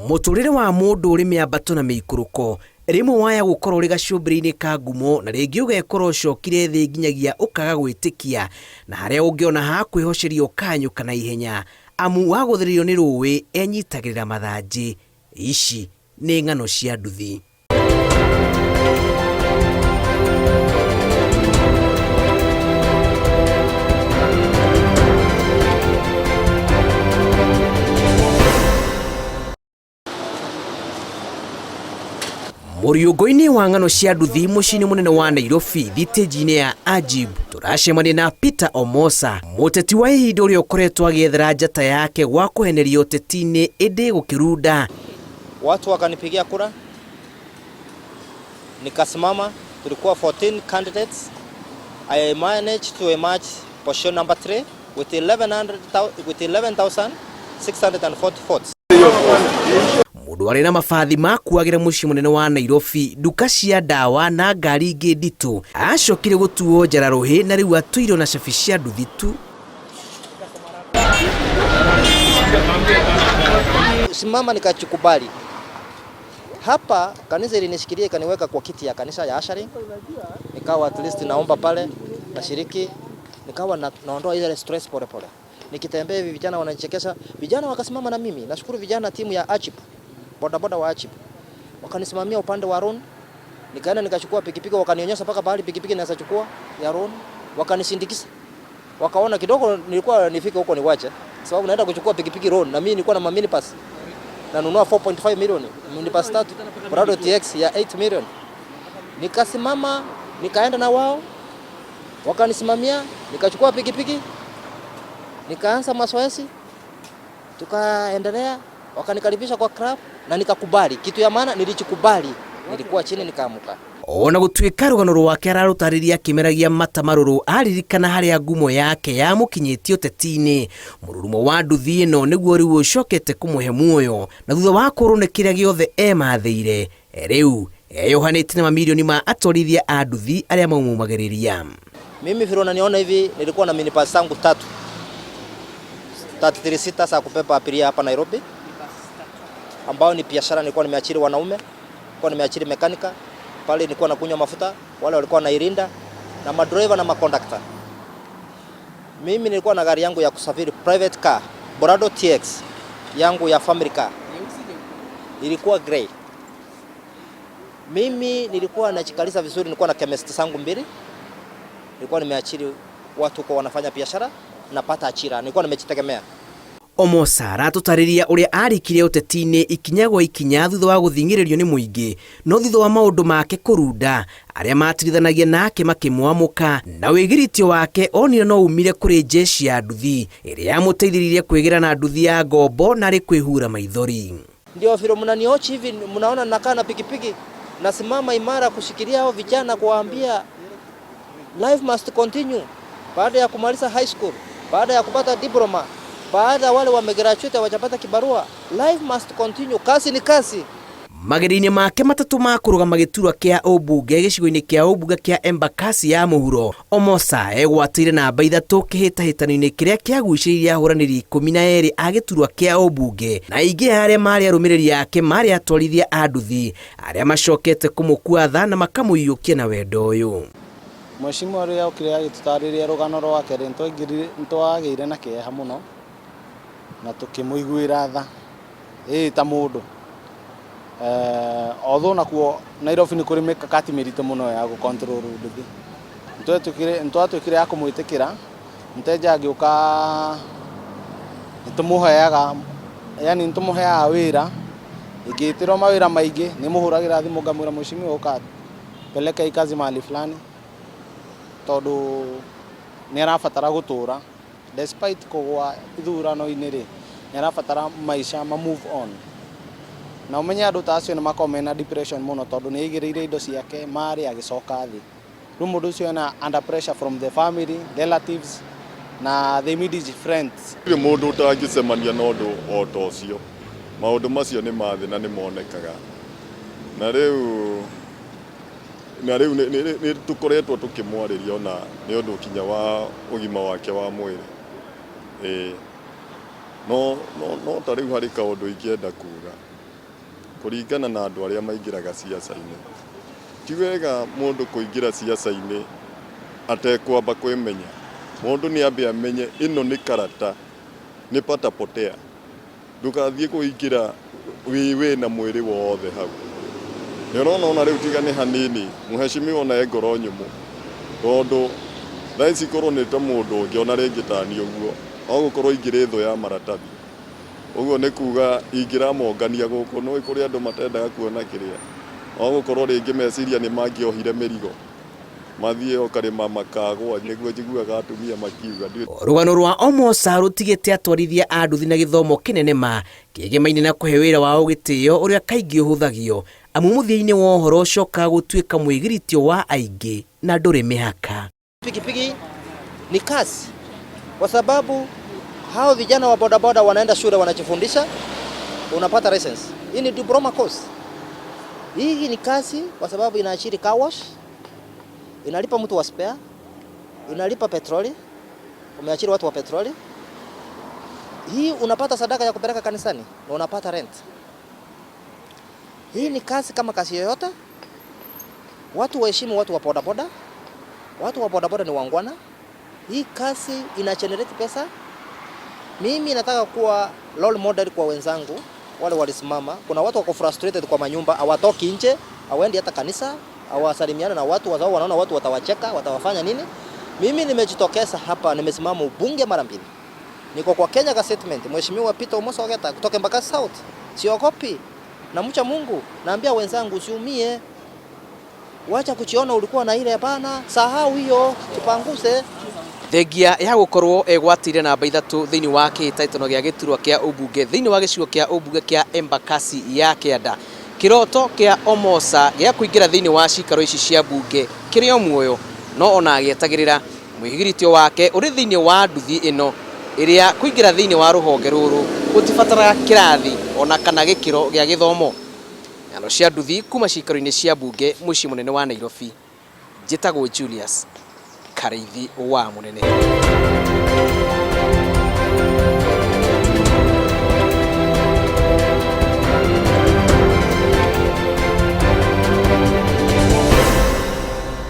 Muturire wa mundu uri miambato na miikuruko rimwe waya gukorwo ri gacumbiri-ini ka ngumo na ringi ugekorwo ucokire thi nginyagia ukaga gwitikia na haria ungiona ha kwihocerio kanyuka na ihenya amu wa guthiririo ni ruwi enyitagirira mathanji. Ici ni ng'ano cia nduthi. Muriugo-ini wa ng'ano cia nduthi mucini munene wa Nairobi thitĩnji-ini ya Ajib turacemania na Peter Omosa, muteti wa ihinda uria ukoretwo agiethera njata yake gwa kuheneria uteti-ini indi gukirunda. Watu wakanipigia kura, nikasimama. Tulikuwa 14 candidates. I managed to emerge position number 3 with 11,640 votes. Mundu ari na mabathi ma kuagira mucii munene wa Nairobi, nduka cia ndawa na ngari ingi nditu acokire gutuo njara ruhi na riu atuirwo na cabi cia nduthi tu. Simama nikachukubali. Hapa kanisa ilinishikilia ikaniweka kwa kiti ya kanisa ya ashari. Nikawa at least naomba pale nashiriki, nikawa naondoa ile stress pole pole. Nikitembea hivi vijana wananichekesha, vijana wakasimama na mimi. Nashukuru vijana timu ya Ajib, bodaboda wa Ajib, wakanisimamia upande wa Ron. Nikaenda nikachukua pikipiki, wakanionyesha paka bahali pikipiki naweza chukua ya Ron, wakanisindikiza. Wakaona kidogo nilikuwa nifike huko niwache, sababu naenda kuchukua pikipiki Ron na mimi nilikuwa na mini pass. Nanunua 4.5 milioni mini pass 3 Prado TX ya 8 milioni. Nikasimama, nikaenda na wao, wakanisimamia, nikachukua pikipiki, nikaanza mazoezi, tukaendelea, wakanikaribisha kwa club na nikakubali. Kitu ya maana nilichukubali, nilikuwa chini nikaamuka. Ona gutwika rugano rwake ararutariria kimeragia mata maruru aririkana haria ngumo yake ya mukinyitio teti-ini. Mururumo wa nduthi ino niguo riu ucokete kumuhe muoyo na thutha wa kurune kiria giothe emathire riu eyohanite na mamilioni ma atorithia a nduthi aria maumumagiriria. Mimi vile unaniona hivi nilikuwa na minipass zangu 33 sita za kubeba abiria hapa Nairobi, ambao ni biashara. Nilikuwa nimeachiri wanaume, nilikuwa nimeachiri mekanika pale, nilikuwa nakunywa mafuta, wale walikuwa nairinda na madriver na makondakta. Mimi nilikuwa na gari yangu ya kusafiri, private car, Prado TX yangu ya family car, ilikuwa grey. Mimi nilikuwa nachikaliza vizuri, nilikuwa na chemist zangu 2, nilikuwa nimeachiri watu kwa wanafanya biashara, napata achira, nilikuwa nimejitegemea. Omosa aratutariria uria arikirie uteti-ini ikinya gwa ikinya thutha wa guthingiririo ni muingi, no thutha wa maundu make kurunda aria matirithanagia nake makimwamuka na wigiritio wake onire no umire kuri jeshi ya nduthi iria yamuteithiririe kwigira na nduthi ya ngombo na ri kwihura maithori. Ndio vile mnaniochi hivi, mnaona nakaa na pikipiki, nasimama imara kushikilia hao vijana, kuwaambia life must continue. Baada ya kumaliza high school, baada ya kupata diploma, baada wale wamegraduate wajapata kibarua, life must continue. Kazi ni kazi. Mageri-ini make matatu ma kurugama giturwa kia ubunge gicigo-ini kia ubunge kia Embakasi ya muhuro, Omosa egwatire namba 3 kihitahitano-ini kiria kiaguciririe ahuraniri 12 a giturwa kia ubunge na ingi aria mari arumiriri yake mari atwarithia a nduthi aria macokete kumukua tha na makamuyukia na wendo uyu. Mheshimiwa uria ukire agitutariria rugano rwake ntwagire na kieha muno na tukimuiguira tha ta mundu. Although nakuo Nairobi ni kuri mikakati mirito muno ya gukontrol nduthi, ntwatwikire ya kumwitikira nteja agiuka nitumuheaga, yani nitumuheaga wira, igitirwo mawira maingi ni muhuragira thimu ngamwira mheshimiwa uka peleka ikazi mahali fulani tondu ni arabatara gutura despite kugwa ithurano-ini ri ni arabatara maisha ma move on. Na umenya andu ta acio ni makomena depression muno tondu ni igiriire indo ciake mari agicoka thi. Riu mundu ucio na under pressure from the family, relatives na the immediate friends. Ni mundu utangicemania na undu o ta ucio. Maundu macio ni mathi na ni monekaga. Na riu ni tukoretwo tukimwariria ona ni undu kinya wa ugima wake wa mwiri. No ta riu hari kaundu ingienda kuga kuringana na andu aria maingiraga siasa-ini. Ti wega mundu kuingira siasa-ini atekwamba kwimenya. Mundu ni ambe amenye ino ni karata, ni patapotea. Ndukathie kuingira wiwe na mwiri wothe hau. Nirona ona riu tiga ni hanini, muheshimiwa na ngoro nyumu. Tondu thaisi korwo ni ta mundu ungi ona ringi tani uguo, ogukorwo ingire tho ya maratathi. Uguo ni kuga ingira mongania guku no ikuri andu matendaga kuona kiria. Ogukorwo ringi meciria ni mangiohire mirigo. Mathie okarima makagwa niguo njiguaga atumia makiuga. Rugano rwa Omosa rutigite atwarithia a nduthi na githomo kinene ma kigemaine na kuhe wira wao gitio uria kaingi uhuthagio amu muthia-ini wa uhoro ucoka gutuika mwigiritio wa aingi na nduri mihaka. Pikipiki ni kazi, kwa sababu hao vijana wa bodaboda wanaenda shule wanajifundisha, unapata license. Hii ni diploma course. Hii ni kazi kwa sababu inaachiri car wash, inalipa mtu wa spare, inalipa petroli, umeachiri watu wa petroli. Hii unapata sadaka ya kupeleka kanisani na unapata rent. Hii ni kazi kama kazi yoyote. Watu waheshimu watu wa bodaboda. Watu wa bodaboda ni wangwana. Hii kazi ina generate pesa. Mimi nataka kuwa role model kwa wenzangu wale walisimama. Kuna watu wako frustrated kwa manyumba, hawatoki nje, hawaendi hata kanisa, hawasalimiana na watu wazao, wanaona watu watawacheka, watawafanya nini. Mimi nimejitokeza hapa, nimesimama ubunge mara mbili. Niko kwa Kenya Statement, Mheshimiwa Peter Omosa Ogeta kutoka Embakasi South. Siogopi. Na mcha Mungu, naambia wenzangu usiumie. Wacha kuchiona ulikuwa na ile hapana, sahau hiyo, tupanguse. Thengia ya gukorwo egwatire namba 3 thiini wa kitatono gia giturwa kia ubunge thiini wa gicigo kia ubunge kia Embakasi ya Kianda. Kiroto kia Omosa gia kuingira thiini wa cikaro ici cia bunge kirio muoyo no ona agietagirira mwigiritio wake uri thiini wa nduthi ino iria kuingira thiini wa ruhonge ruru gutibatara kirathi ona kana gikiro gia githomo. Ng'ano cia nduthi kuma cikaro-ini cia bunge muciĩ munene wa Nairobi. Njĩtagwo Julius Kareithi wa Munene.